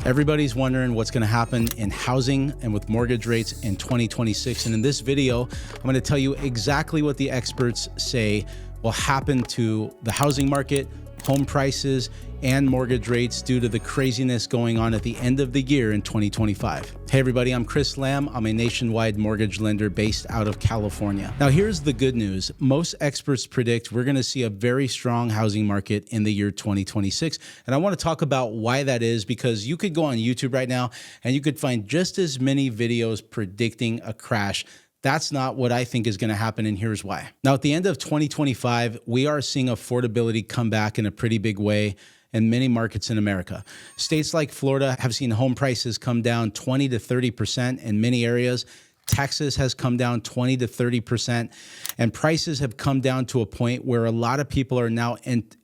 Everybody's wondering what's going to happen in housing and with mortgage rates in 2026. And in this video, I'm going to tell you exactly what the experts say will happen to the housing market, home prices, and mortgage rates due to the craziness going on at the end of the year in 2025. Hey everybody, I'm Chris Lamb. I'm a nationwide mortgage lender based out of California. Now here's the good news. Most experts predict we're going to see a very strong housing market in the year 2026. And I want to talk about why that is, because you could go on YouTube right now and you could find just as many videos predicting a crash. That's not what I think is going to happen, and here's why. Now, at the end of 2025, we are seeing affordability come back in a pretty big way in many markets in America. States like Florida have seen home prices come down 20 to 30% in many areas. Texas has come down 20 to 30%, and prices have come down to a point where a lot of people are now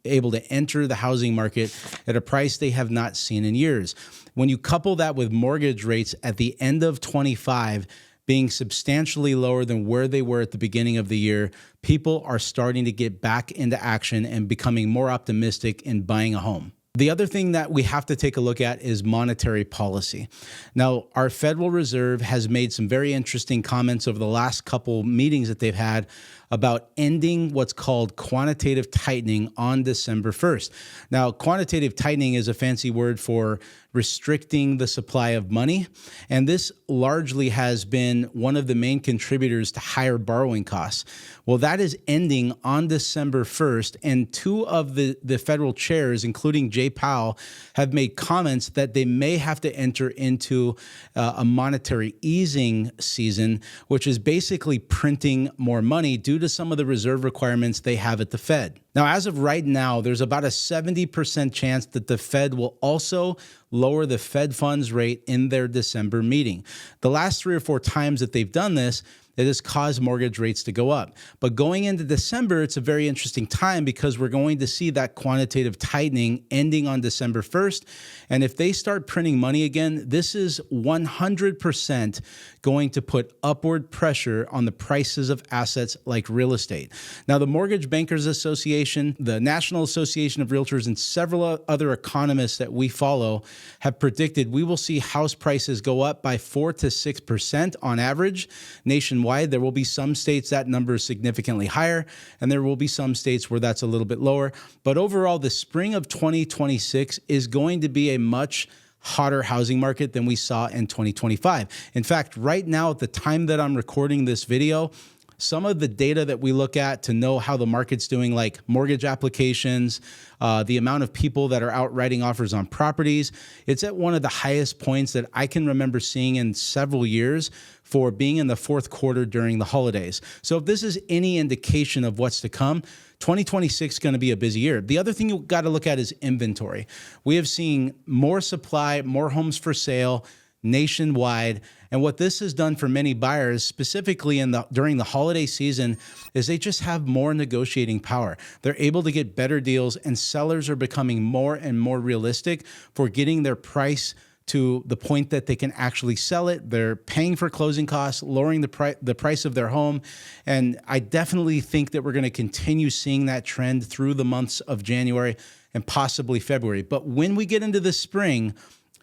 able to enter the housing market at a price they have not seen in years. When you couple that with mortgage rates at the end of 25 being substantially lower than where they were at the beginning of the year, people are starting to get back into action and becoming more optimistic in buying a home. The other thing that we have to take a look at is monetary policy. Now, our Federal Reserve has made some very interesting comments over the last couple meetings that they've had about ending what's called quantitative tightening on December 1st. Now, quantitative tightening is a fancy word for restricting the supply of money, and this largely has been one of the main contributors to higher borrowing costs. Well, that is ending on December 1st, and two of the federal chairs, including Chair Powell, have made comments that they may have to enter into a monetary easing season, which is basically printing more money due to some of the reserve requirements they have at the Fed. Now, as of right now, there's about a 70% chance that the Fed will also lower the Fed funds rate in their December meeting. The last 3 or 4 times that they've done this, it has caused mortgage rates to go up. But going into December, it's a very interesting time because we're going to see that quantitative tightening ending on December 1st. And if they start printing money again, this is 100% going to put upward pressure on the prices of assets like real estate. Now, the Mortgage Bankers Association, the National Association of Realtors, and several other economists that we follow have predicted we will see house prices go up by 4 to 6% on average nationwide. There will be some states that number is significantly higher, and there will be some states where that's a little bit lower. But overall, the spring of 2026 is going to be a much hotter housing market than we saw in 2025. In fact, right now, at the time that I'm recording this video, some of the data that we look at to know how the market's doing, like mortgage applications, the amount of people that are out writing offers on properties, it's at one of the highest points that I can remember seeing in several years for being in the fourth quarter during the holidays. So if this is any indication of what's to come, 2026 is going to be a busy year. The other thing you've got to look at is inventory. We have seen more supply, more homes for sale nationwide. And what this has done for many buyers, specifically during the holiday season, is they just have more negotiating power. They're able to get better deals, and sellers are becoming more and more realistic for getting their price to the point that they can actually sell it. They're paying for closing costs, lowering the price of their home. And I definitely think that we're going to continue seeing that trend through the months of January and possibly February. But when we get into the spring,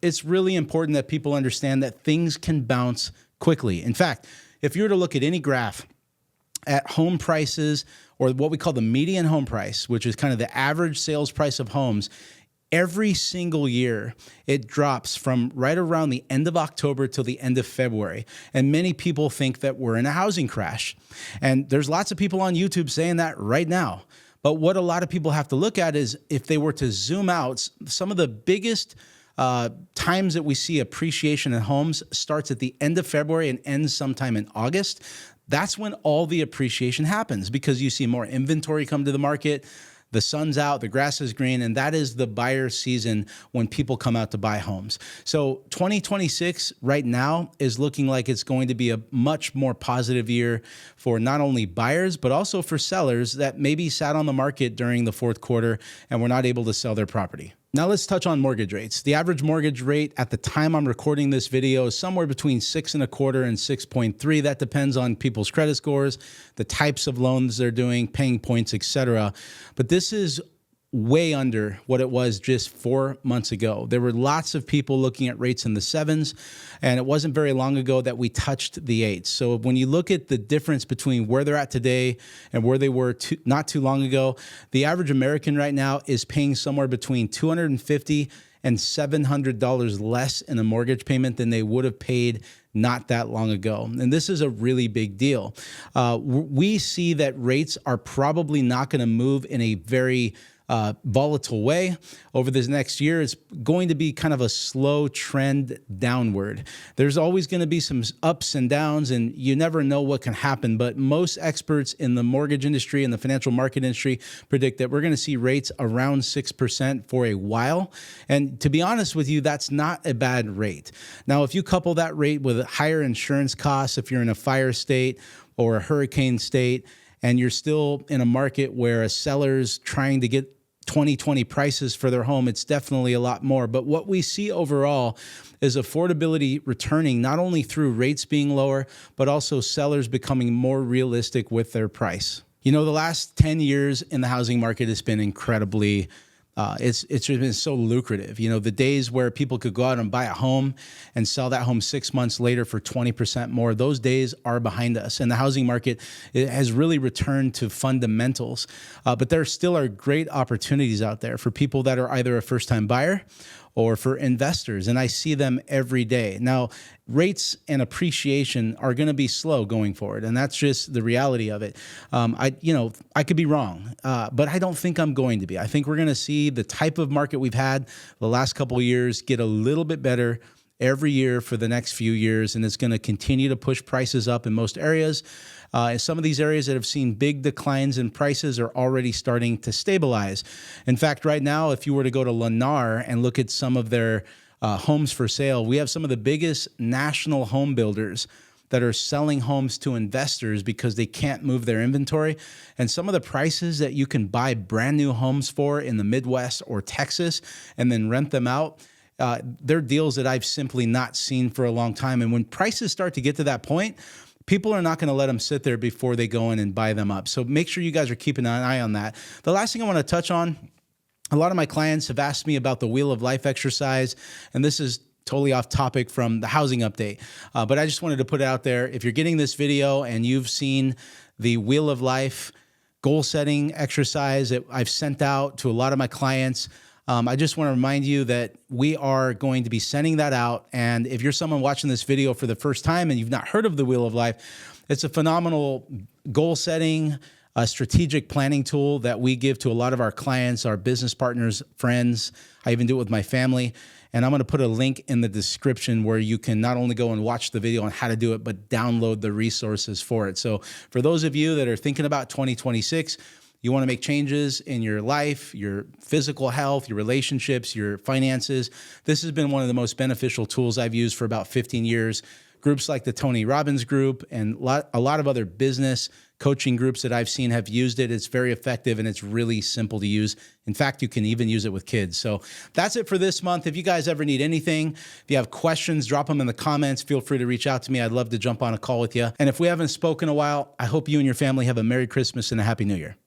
it's really important that people understand that things can bounce quickly. In fact, if you were to look at any graph at home prices, or what we call the median home price, which is kind of the average sales price of homes, every single year it drops from right around the end of October till the end of February. And many people think that we're in a housing crash. And there's lots of people on YouTube saying that right now. But what a lot of people have to look at is, if they were to zoom out, some of the biggest times that we see appreciation in homes starts at the end of February and ends sometime in August. That's when all the appreciation happens, because you see more inventory come to the market. The sun's out, the grass is green, and that is the buyer season when people come out to buy homes. So 2026 right now is looking like it's going to be a much more positive year for not only buyers, but also for sellers that maybe sat on the market during the fourth quarter and were not able to sell their property. Now let's touch on mortgage rates. The average mortgage rate at the time I'm recording this video is somewhere between 6.25% and 6.3%. That depends on people's credit scores, the types of loans they're doing, paying points, etc. But this is way under what it was just 4 months ago. There were lots of people looking at rates in the 7s, and it wasn't very long ago that we touched the 8s. So when you look at the difference between where they're at today and where they were not too long ago, the average American right now is paying somewhere between $250 and $700 less in a mortgage payment than they would have paid not that long ago. And this is a really big deal. We see that rates are probably not going to move in a very volatile way over this next year. It's going to be kind of a slow trend downward. There's always going to be some ups and downs, and you never know what can happen. But most experts in the mortgage industry and the financial market industry predict that we're going to see rates around 6% for a while. And to be honest with you, that's not a bad rate. Now, if you couple that rate with higher insurance costs, if you're in a fire state or a hurricane state, and you're still in a market where a seller's trying to get 2020 prices for their home, it's definitely a lot more. But what we see overall is affordability returning, not only through rates being lower, but also sellers becoming more realistic with their price. You know, the last 10 years in the housing market has been incredibly it's just been so lucrative. You know, the days where people could go out and buy a home and sell that home 6 months later for 20% more, those days are behind us. And the housing market, it has really returned to fundamentals. But there still are great opportunities out there for people that are either a first-time buyer or for investors, and I see them every day. Now, rates and appreciation are going to be slow going forward, and that's just the reality of it. I could be wrong, but I don't think I'm going to be. I think we're going to see the type of market we've had the last couple of years get a little bit better every year for the next few years, and it's going to continue to push prices up in most areas. Some of these areas that have seen big declines in prices are already starting to stabilize. In fact, right now, if you were to go to Lennar and look at some of their homes for sale, we have some of the biggest national home builders that are selling homes to investors because they can't move their inventory. And some of the prices that you can buy brand new homes for in the Midwest or Texas and then rent them out, they're deals that I've simply not seen for a long time. And when prices start to get to that point, people are not going to let them sit there before they go in and buy them up. So make sure you guys are keeping an eye on that. The last thing I want to touch on, a lot of my clients have asked me about the Wheel of Life exercise, and this is totally off topic from the housing update. But I just wanted to put it out there. If you're getting this video and you've seen the Wheel of Life goal setting exercise that I've sent out to a lot of my clients, I just want to remind you that we are going to be sending that out. And if you're someone watching this video for the first time and you've not heard of the Wheel of Life, it's a phenomenal goal setting, strategic planning tool that we give to a lot of our clients, our business partners, friends. I even do it with my family. And I'm going to put a link in the description where you can not only go and watch the video on how to do it, but download the resources for it. So for those of you that are thinking about 2026, you want to make changes in your life, your physical health, your relationships, your finances, this has been one of the most beneficial tools I've used for about 15 years. Groups like the Tony Robbins Group and a lot of other business coaching groups that I've seen have used it. It's very effective and it's really simple to use. In fact, you can even use it with kids. So that's it for this month. If you guys ever need anything, if you have questions, drop them in the comments. Feel free to reach out to me. I'd love to jump on a call with you. And if we haven't spoken in a while, I hope you and your family have a Merry Christmas and a Happy New Year.